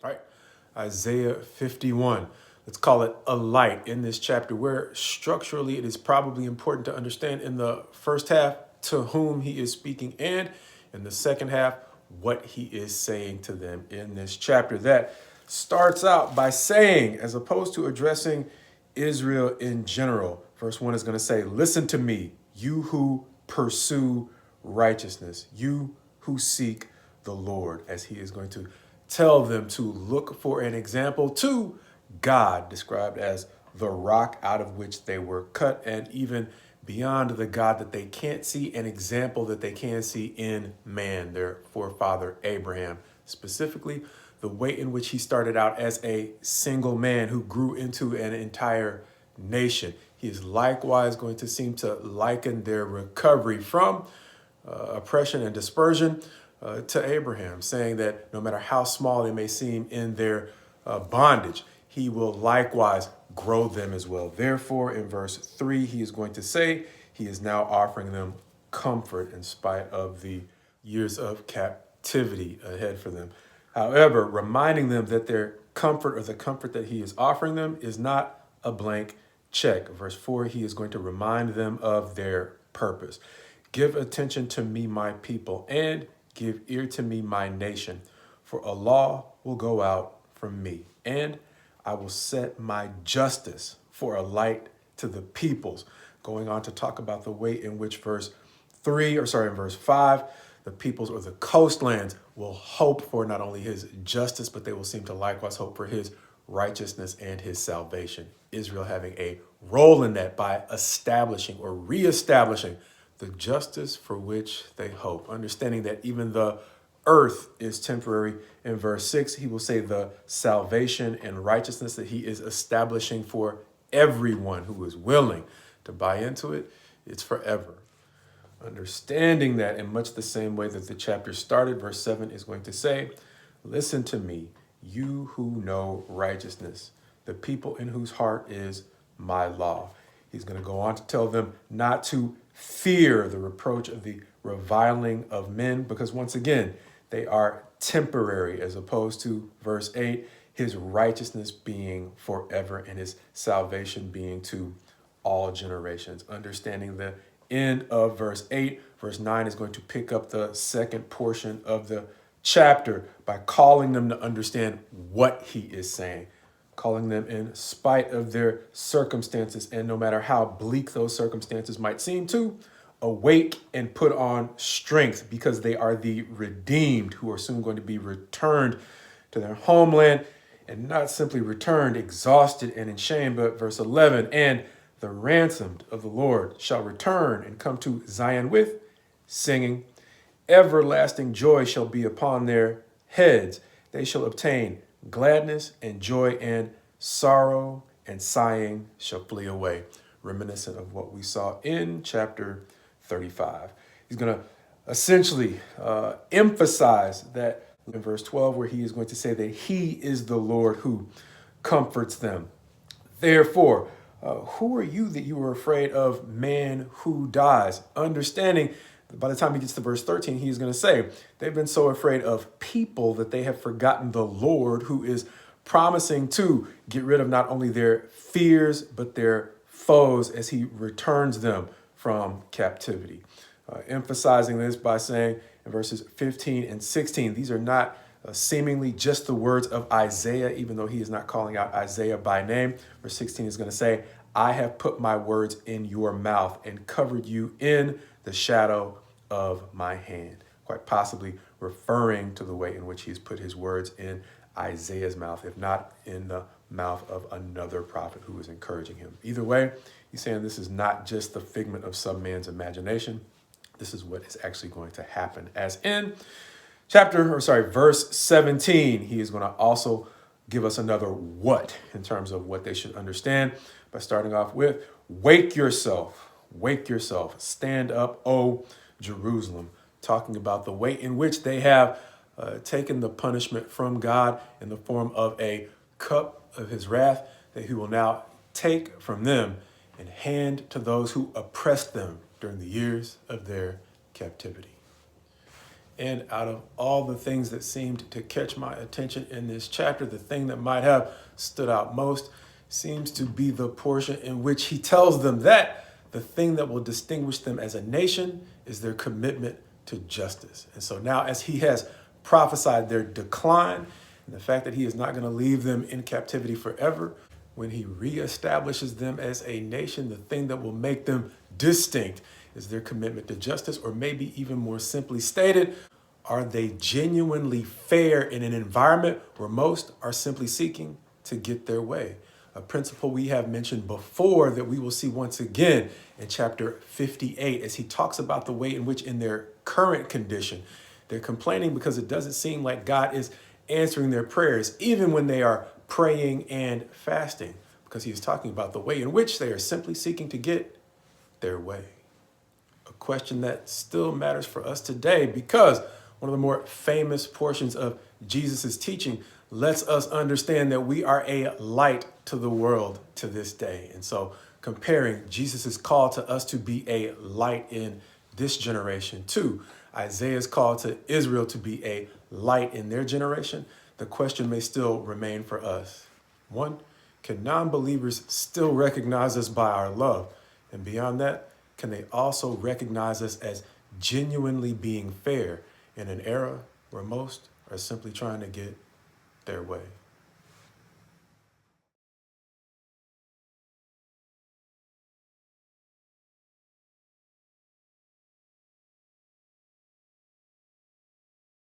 All right, Isaiah 51. Let's call it a light in this chapter where structurally it is probably important to understand in the first half to whom he is speaking and in the second half what he is saying to them in this chapter that starts out by saying, as opposed to addressing Israel in general, verse 1 is going to say, listen to me, you who pursue righteousness, you who seek the Lord, as he is going to tell them to look for an example to God, described as the rock out of which they were cut, and even beyond the God that they can't see, an example that they can see in man, their forefather Abraham. Specifically, the way in which he started out as a single man who grew into an entire nation. He is likewise going to seem to liken their recovery from oppression and dispersion to Abraham, saying that no matter how small they may seem in their bondage, he will likewise grow them as well. Therefore, in verse 3, he is going to say he is now offering them comfort in spite of the years of captivity ahead for them. However, reminding them that their comfort, or the comfort that he is offering them, is not a blank check. Verse 4, he is going to remind them of their purpose. Give attention to me, my people, and give ear to me, my nation, for a law will go out from me, and I will set my justice for a light to the peoples. Going on to talk about the way in which in verse 5, the peoples or the coastlands will hope for not only his justice, but they will seem to likewise hope for his righteousness and his salvation. Israel having a role in that by establishing or reestablishing the justice for which they hope. Understanding that even the earth is temporary. In verse 6, he will say the salvation and righteousness that he is establishing for everyone who is willing to buy into it, it's forever. Understanding that in much the same way that the chapter started, verse 7 is going to say, listen to me, you who know righteousness, the people in whose heart is my law. He's going to go on to tell them not to fear the reproach of the reviling of men, because once again, they are temporary, as opposed to verse 8, his righteousness being forever and his salvation being to all generations. Understanding the end of verse 8, verse 9 is going to pick up the second portion of the chapter by calling them to understand what he is saying, calling them in spite of their circumstances, and no matter how bleak those circumstances might seem, to awake and put on strength, because they are the redeemed who are soon going to be returned to their homeland, and not simply returned exhausted and in shame, but verse 11, and the ransomed of the Lord shall return and come to Zion with singing. Everlasting joy shall be upon their heads. They shall obtain gladness and joy, and sorrow and sighing shall flee away. Reminiscent of what we saw in chapter 35. He's going to essentially emphasize that in verse 12, where he is going to say that he is the Lord who comforts them. Therefore, who are you that you are afraid of man who dies? Understanding that by the time he gets to verse 13, he is going to say they've been so afraid of people that they have forgotten the Lord, who is promising to get rid of not only their fears, but their foes as he returns them from captivity. Emphasizing this by saying in verses 15 and 16, these are not seemingly just the words of Isaiah, even though he is not calling out Isaiah by name. Verse 16 is going to say, I have put my words in your mouth and covered you in the shadow of my hand. Quite possibly referring to the way in which he's put his words in Isaiah's mouth, if not in the mouth of another prophet who is encouraging him. Either way, he's saying this is not just the figment of some man's imagination. This is what is actually going to happen. As in verse 17, he is going to also give us another what in terms of what they should understand by starting off with, wake yourself, stand up, O Jerusalem, talking about the way in which they have taken the punishment from God in the form of a cup of his wrath that he will now take from them and hand to those who oppressed them during the years of their captivity. And out of all the things that seemed to catch my attention in this chapter, the thing that might have stood out most seems to be the portion in which he tells them that the thing that will distinguish them as a nation is their commitment to justice. And so now, as he has prophesied their decline and the fact that he is not going to leave them in captivity forever, when he reestablishes them as a nation, the thing that will make them distinct is their commitment to justice, or maybe even more simply stated, are they genuinely fair in an environment where most are simply seeking to get their way? A principle we have mentioned before that we will see once again in chapter 58 as he talks about the way in which in their current condition, they're complaining because it doesn't seem like God is answering their prayers, even when they are praying and fasting, because he is talking about the way in which they are simply seeking to get their way. A question that still matters for us today, because one of the more famous portions of Jesus' teaching lets us understand that we are a light to the world to this day. And so comparing Jesus' call to us to be a light in this generation to Isaiah's call to Israel to be a light in their generation, the question may still remain for us. One, can non-believers still recognize us by our love? And beyond that, can they also recognize us as genuinely being fair in an era where most are simply trying to get their way?